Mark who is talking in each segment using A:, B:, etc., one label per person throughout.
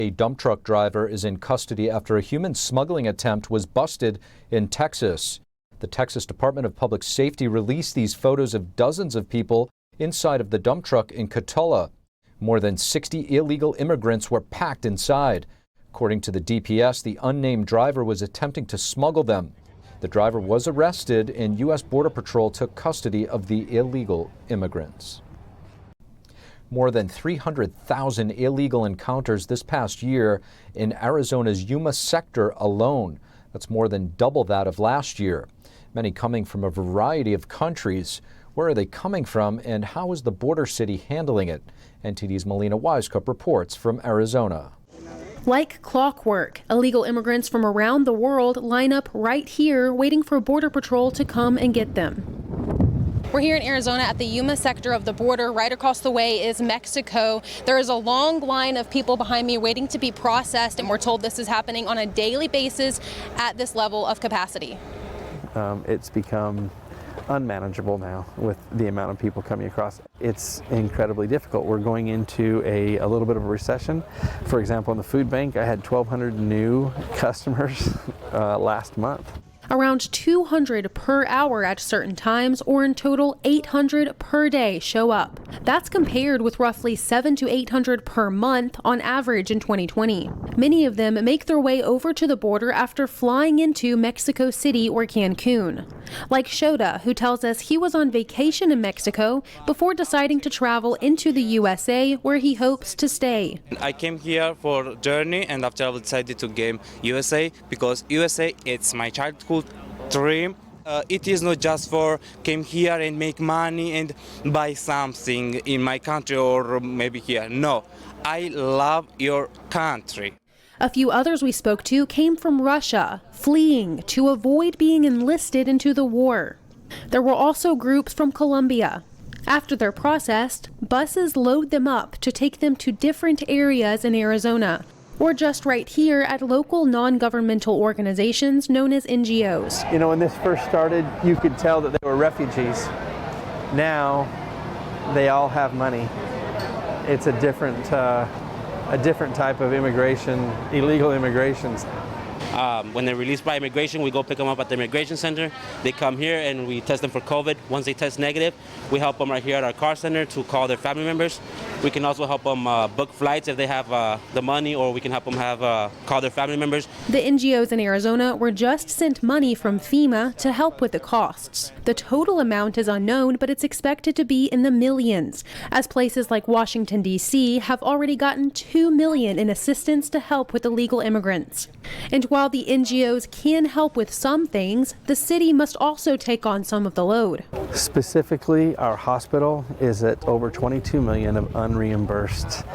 A: A dump truck driver is in custody after a human smuggling attempt was busted in Texas. The Texas Department of Public Safety released these photos of dozens of people inside of the dump truck in Cotulla. More than 60 illegal immigrants were packed inside. According to the DPS, the unnamed driver was attempting to smuggle them. The driver was arrested and U.S. Border Patrol took custody of the illegal immigrants. More than 300,000 illegal encounters this past year in Arizona's Yuma sector alone. That's more than double that of last year. Many coming from a variety of countries. Where are they coming from and how is the border city handling it? NTD's Melina Wisecup reports from Arizona.
B: Like clockwork, illegal immigrants from around the world line up right here waiting for Border Patrol to come and get them. We're here in Arizona at the Yuma sector of the border. Right across the way is Mexico. There is a long line of people behind me waiting to be processed, and we're told this is happening on a daily basis at this level of capacity.
C: It's become unmanageable now with the amount of people coming across. It's incredibly difficult. We're going into a little bit of a recession. For example, in the food bank, I had 1,200 new customers last month.
B: Around 200 per hour at certain times, or in total 800 per day show up. That's compared with roughly 700 to 800 per month on average in 2020. Many of them make their way over to the border after flying into Mexico City or Cancun. Like Shota, who tells us he was on vacation in Mexico before deciding to travel into the USA, where he hopes to stay.
D: I came here for a journey, and after I decided to game USA because USA, it's my childhood dream. It is not just for came here and make money and buy something in my country or maybe here. No, I love your country.
B: A few others we spoke to came from Russia, fleeing to avoid being enlisted into the war. There were also groups from Colombia. After they're processed, buses load them up to take them to different areas in Arizona, or just right here at local non-governmental organizations known as NGOs.
C: You know, when this first started, you could tell that they were refugees. Now, they all have money. It's a different type of immigration, illegal immigrations.
D: When they're released by immigration, we go pick them up at the immigration center. They come here and we test them for COVID. Once they test negative, we help them right here at our car center to call their family members. We can also help them book flights if they have the money, or we can help them call their family members.
B: The NGOs in Arizona were just sent money from FEMA to help with the costs. The total amount is unknown, but it's expected to be in the millions, as places like Washington, D.C. have already gotten $2 million in assistance to help with illegal immigrants. And while the NGOs can help with some things, the city must also take on some of the load.
C: Specifically, our hospital is at over $22 million of unreimbursed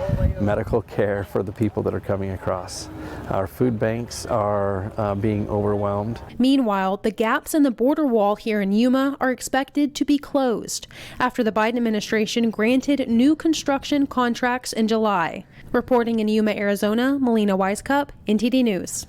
C: medical care for the people that are coming across. Our food banks are being overwhelmed.
B: Meanwhile, the gaps in the border wall here in Yuma are expected to be closed after the Biden administration granted new construction contracts in July. Reporting in Yuma, Arizona, Melina Wisecup, NTD News.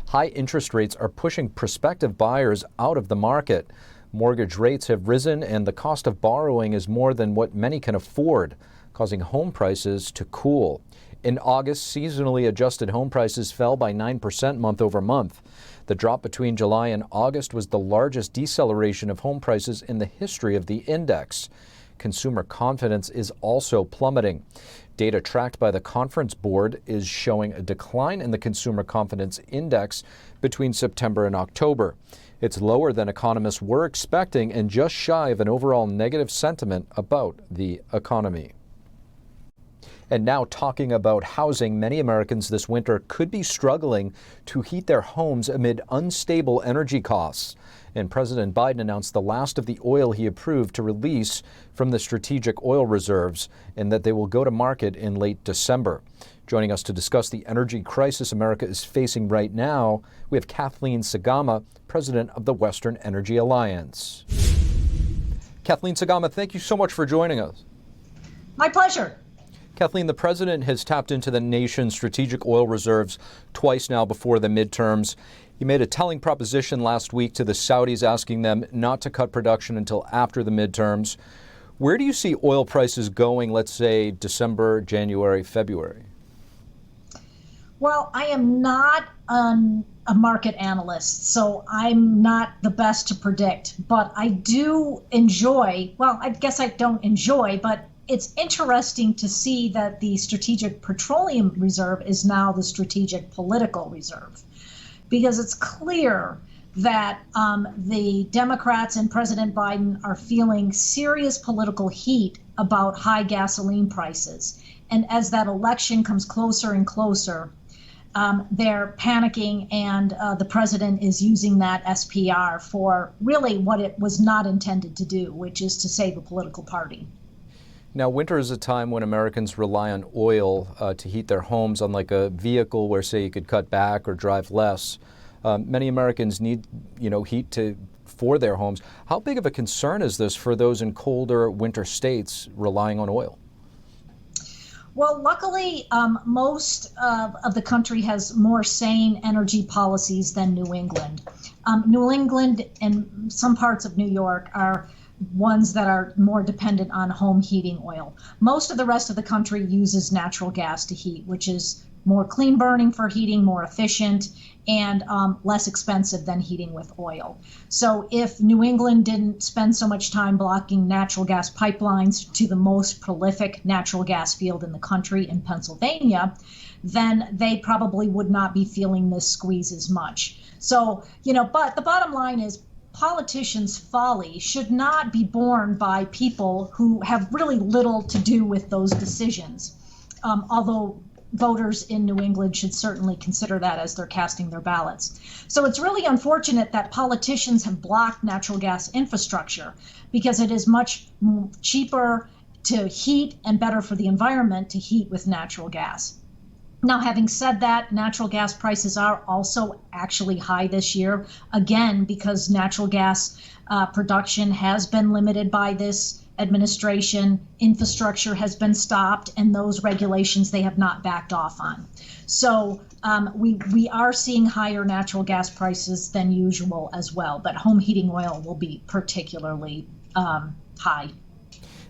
A: High interest rates are pushing prospective buyers out of the market. Mortgage rates have risen and the cost of borrowing is more than what many can afford, causing home prices to cool. In August, seasonally adjusted home prices fell by 9% month over month. The drop between July and August was the largest deceleration of home prices in the history of the index. Consumer confidence is also plummeting. Data tracked by the Conference Board is showing a decline in the Consumer Confidence Index between September and October. It's lower than economists were expecting and just shy of an overall negative sentiment about the economy. And now talking about housing, many Americans this winter could be struggling to heat their homes amid unstable energy costs. And President Biden announced the last of the oil he approved to release from the strategic oil reserves and that they will go to market in late December. Joining us to discuss the energy crisis America is facing right now, we have Kathleen Sgamma, president of the Western Energy Alliance. Kathleen Sgamma, thank you so much for joining us.
E: My pleasure.
A: Kathleen, the president has tapped into the nation's strategic oil reserves twice now before the midterms. He made a telling proposition last week to the Saudis, asking them not to cut production until after the midterms. Where do you see oil prices going, let's say, December, January, February?
E: Well, I am not a market analyst, so I'm not the best to predict, but I do enjoy, well, I guess I don't enjoy, but it's interesting to see that the Strategic Petroleum Reserve is now the Strategic Political Reserve, because it's clear that the Democrats and President Biden are feeling serious political heat about high gasoline prices. And as that election comes closer and closer, they're panicking, and the president is using that SPR for really what it was not intended to do, which is to save a political party.
A: Now, winter is a time when Americans rely on oil to heat their homes, unlike a vehicle where, say, you could cut back or drive less. Many Americans need, heat for their homes. How big of a concern is this for those in colder winter states relying on oil?
E: Well, luckily, most of the country has more sane energy policies than New England. New England and some parts of New York are ones that are more dependent on home heating oil. Most of the rest of the country uses natural gas to heat, which is more clean burning for heating, more efficient, and less expensive than heating with oil. So if New England didn't spend so much time blocking natural gas pipelines to the most prolific natural gas field in the country in Pennsylvania, then they probably would not be feeling this squeeze as much. So, but the bottom line is politicians' folly should not be borne by people who have really little to do with those decisions, although voters in New England should certainly consider that as they're casting their ballots. So it's really unfortunate that politicians have blocked natural gas infrastructure, because it is much cheaper to heat and better for the environment to heat with natural gas. Now, having said that, natural gas prices are also actually high this year, again, because natural gas production has been limited by this administration, infrastructure has been stopped, and those regulations they have not backed off on. So we are seeing higher natural gas prices than usual as well, but home heating oil will be particularly high.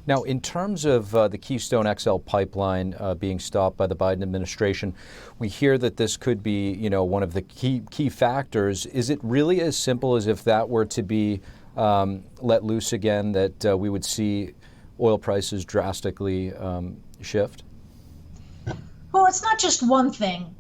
A: Now, in terms of the Keystone XL pipeline being stopped by the Biden administration, we hear that this could be, one of the key factors. Is it really as simple as if that were to be let loose again, that we would see oil prices drastically shift?
E: Well, it's not just one thing.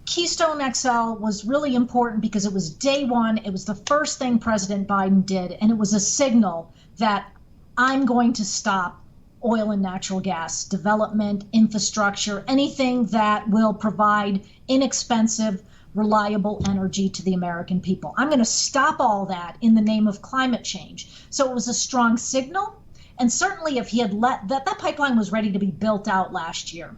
E: Keystone XL was really important because it was day one. It was the first thing President Biden did, and it was a signal that I'm going to stop oil and natural gas development, infrastructure, anything that will provide inexpensive, reliable energy to the American people. I'm going to stop all that in the name of climate change. So it was a strong signal. And certainly if he had that pipeline was ready to be built out last year.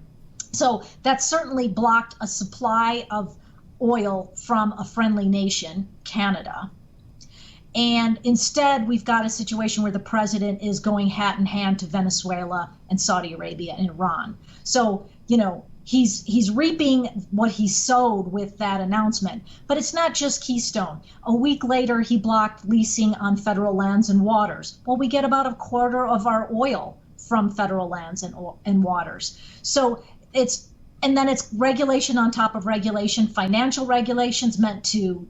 E: So that certainly blocked a supply of oil from a friendly nation, Canada. And instead, we've got a situation where the president is going hat in hand to Venezuela and Saudi Arabia and Iran. So, he's reaping what he sowed with that announcement. But it's not just Keystone. A week later, he blocked leasing on federal lands and waters. Well, we get about a quarter of our oil from federal lands and waters. So it's regulation on top of regulation, financial regulations meant to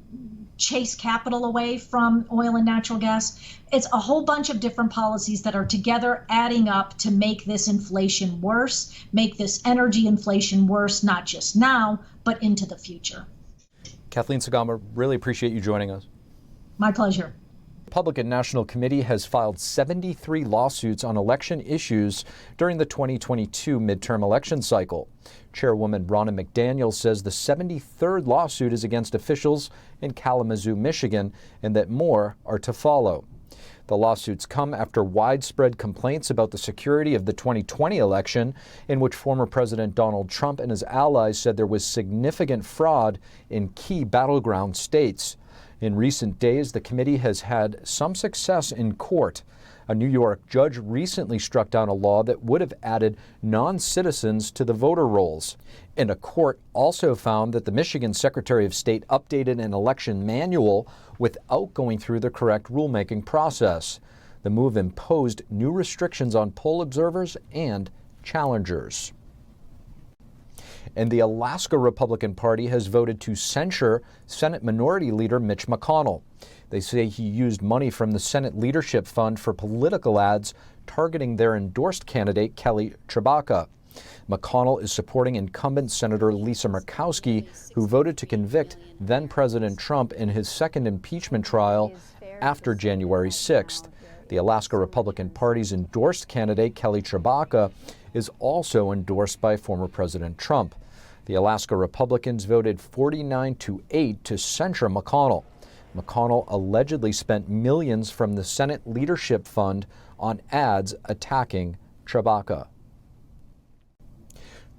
E: chase capital away from oil and natural gas. It's a whole bunch of different policies that are together adding up to make this inflation worse, make this energy inflation worse, not just now, but into the future.
A: Kathleen Sgamma, really appreciate you joining us.
E: My pleasure.
A: The Republican National Committee has filed 73 lawsuits on election issues during the 2022 midterm election cycle. Chairwoman Ronna McDaniel says the 73rd lawsuit is against officials in Kalamazoo, Michigan, and that more are to follow. The lawsuits come after widespread complaints about the security of the 2020 election, in which former President Donald Trump and his allies said there was significant fraud in key battleground states. In recent days, the committee has had some success in court. A New York judge recently struck down a law that would have added non-citizens to the voter rolls. And a court also found that the Michigan Secretary of State updated an election manual without going through the correct rulemaking process. The move imposed new restrictions on poll observers and challengers. And the Alaska Republican Party has voted to censure Senate Minority Leader Mitch McConnell. They say he used money from the Senate Leadership Fund for political ads targeting their endorsed candidate, Kelly Tshibaka. McConnell is supporting incumbent Senator Lisa Murkowski, who voted to convict then-President Trump in his second impeachment trial after January 6th. The Alaska Republican Party's endorsed candidate, Kelly Tshibaka, is also endorsed by former President Trump. The Alaska Republicans voted 49-8 to censure McConnell. McConnell allegedly spent millions from the Senate Leadership Fund on ads attacking Tshibaka.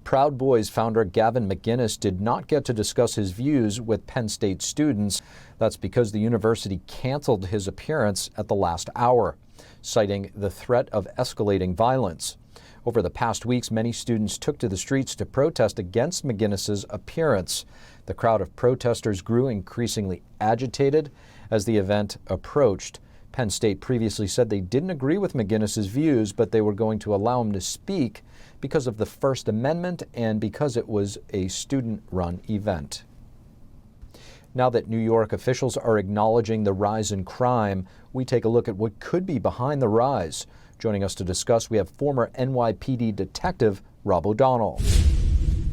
A: Proud Boys founder Gavin McInnes did not get to discuss his views with Penn State students. That's because the university canceled his appearance at the last hour, citing the threat of escalating violence. Over the past weeks, many students took to the streets to protest against McInnes's appearance. The crowd of protesters grew increasingly agitated as the event approached. Penn State previously said they didn't agree with McInnes's views, but they were going to allow him to speak because of the First Amendment and because it was a student-run event. Now that New York officials are acknowledging the rise in crime, we take a look at what could be behind the rise. Joining us to discuss, we have former NYPD detective Rob O'Donnell.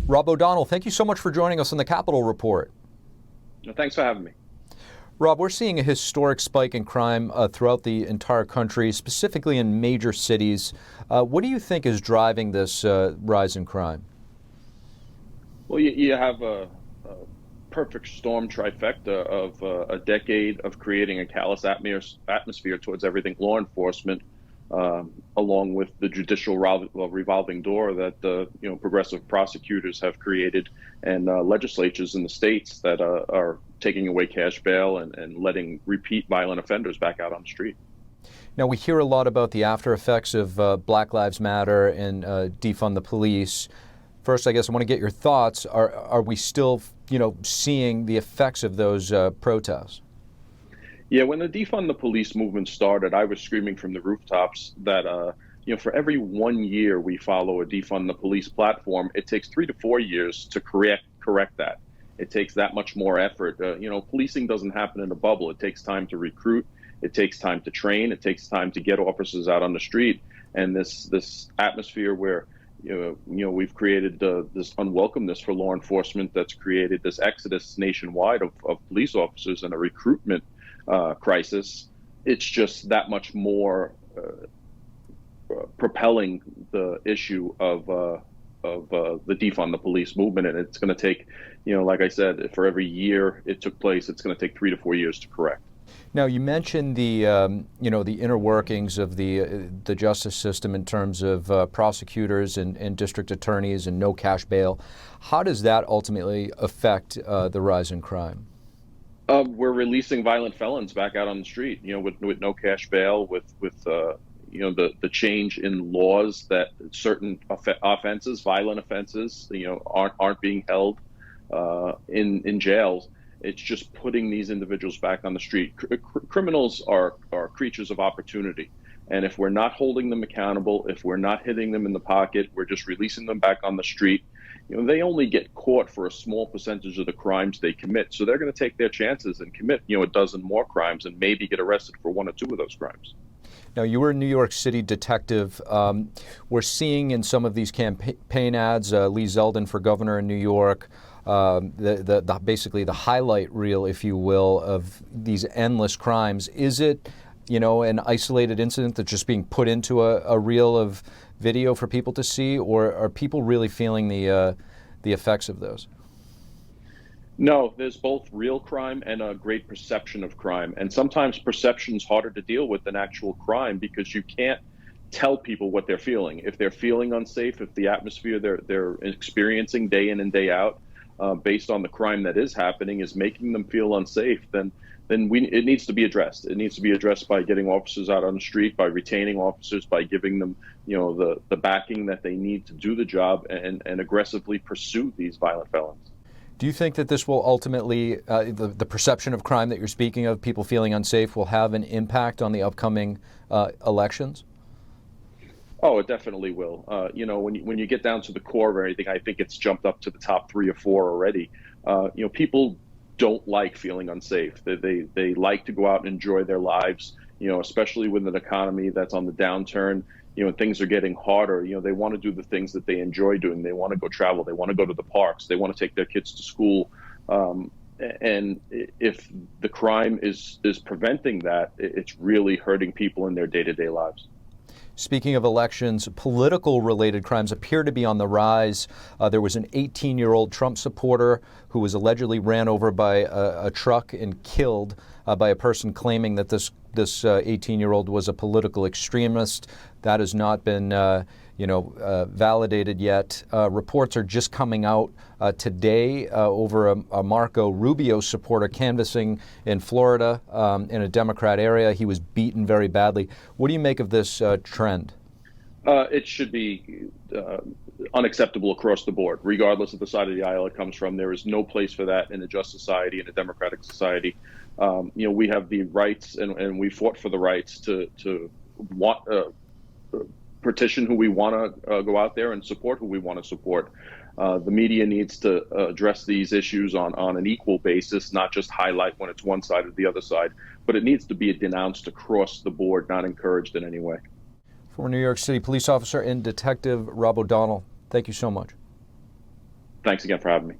A: Rob O'Donnell, thank you so much for joining us on the Capitol Report.
F: Thanks for having me.
A: Rob, we're seeing a historic spike in crime throughout the entire country, specifically in major cities. What do you think is driving this rise in crime?
F: Well, you have a perfect storm trifecta of a decade of creating a callous atmosphere towards everything law enforcement, along with the judicial revolving door that progressive prosecutors have created, and legislatures in the states that are taking away cash bail and letting repeat violent offenders back out on the street.
A: Now, we hear a lot about the after effects of Black Lives Matter and defund the police. First, I guess I want to get your thoughts. Are we still, seeing the effects of those protests?
F: Yeah, when the defund the police movement started, I was screaming from the rooftops that, for every 1 year we follow a defund the police platform, it takes 3 to 4 years to correct that. It takes that much more effort. Policing doesn't happen in a bubble. It takes time to recruit. It takes time to train. It takes time to get officers out on the street. And this atmosphere where we've created this unwelcomeness for law enforcement that's created this exodus nationwide of police officers and a recruitment crisis. It's just that much more propelling the issue of the defund the police movement, and it's going to take, like I said, for every year it took place, it's going to take 3 to 4 years to correct.
A: Now, you mentioned the the inner workings of the justice system in terms of prosecutors and district attorneys and no cash bail. How does that ultimately affect the rise in crime?
F: We're releasing violent felons back out on the street, with no cash bail, with the change in laws that certain offenses, violent offenses, aren't being held in jails. It's just putting these individuals back on the street. Criminals are creatures of opportunity. And if we're not holding them accountable, if we're not hitting them in the pocket, we're just releasing them back on the street. They only get caught for a small percentage of the crimes they commit. So they're going to take their chances and commit, a dozen more crimes and maybe get arrested for 1 or 2 of those crimes.
A: Now, you were a New York City detective. We're seeing in some of these campaign ads, Lee Zeldin for governor in New York, basically the highlight reel, if you will, of these endless crimes. Is it, an isolated incident that's just being put into a reel of video for people to see, or are people really feeling the effects of those?
F: No, there's both real crime and a great perception of crime. And sometimes perception's harder to deal with than actual crime because you can't tell people what they're feeling. If they're feeling unsafe, if the atmosphere they're experiencing day in and day out, based on the crime that is happening, is making them feel unsafe, then it needs to be addressed. It needs to be addressed by getting officers out on the street, by retaining officers, by giving them, the backing that they need to do the job and aggressively pursue these violent felons.
A: Do you think that this will ultimately, the perception of crime that you're speaking of, people feeling unsafe, will have an impact on the upcoming elections?
F: Oh, it definitely will. When you get down to the core of everything, I think it's jumped up to the top 3 or 4 already. People don't like feeling unsafe. They like to go out and enjoy their lives. Especially with an economy that's on the downturn. And things are getting harder. They want to do the things that they enjoy doing. They want to go travel. They want to go to the parks. They want to take their kids to school. And if the crime is preventing that, it's really hurting people in their day-to-day lives.
A: Speaking of elections, political-related crimes appear to be on the rise. There was an 18-year-old Trump supporter who was allegedly ran over by a truck and killed by a person claiming that this 18-year-old was a political extremist. That has not been validated yet. Reports are just coming out today over a Marco Rubio supporter canvassing in Florida in a Democrat area. He was beaten very badly. What do you make of this trend?
F: It should be unacceptable across the board, regardless of the side of the aisle it comes from. There is no place for that in a just society, in a democratic society. We have the rights, and we fought for the rights to want petition who we want to go out there and support who we want to support. The media needs to address these issues on an equal basis, not just highlight when it's one side or the other side, but it needs to be denounced across the board, not encouraged in any way.
A: Former New York City police officer and detective Rob O'Donnell, thank you so much.
F: Thanks again for having me.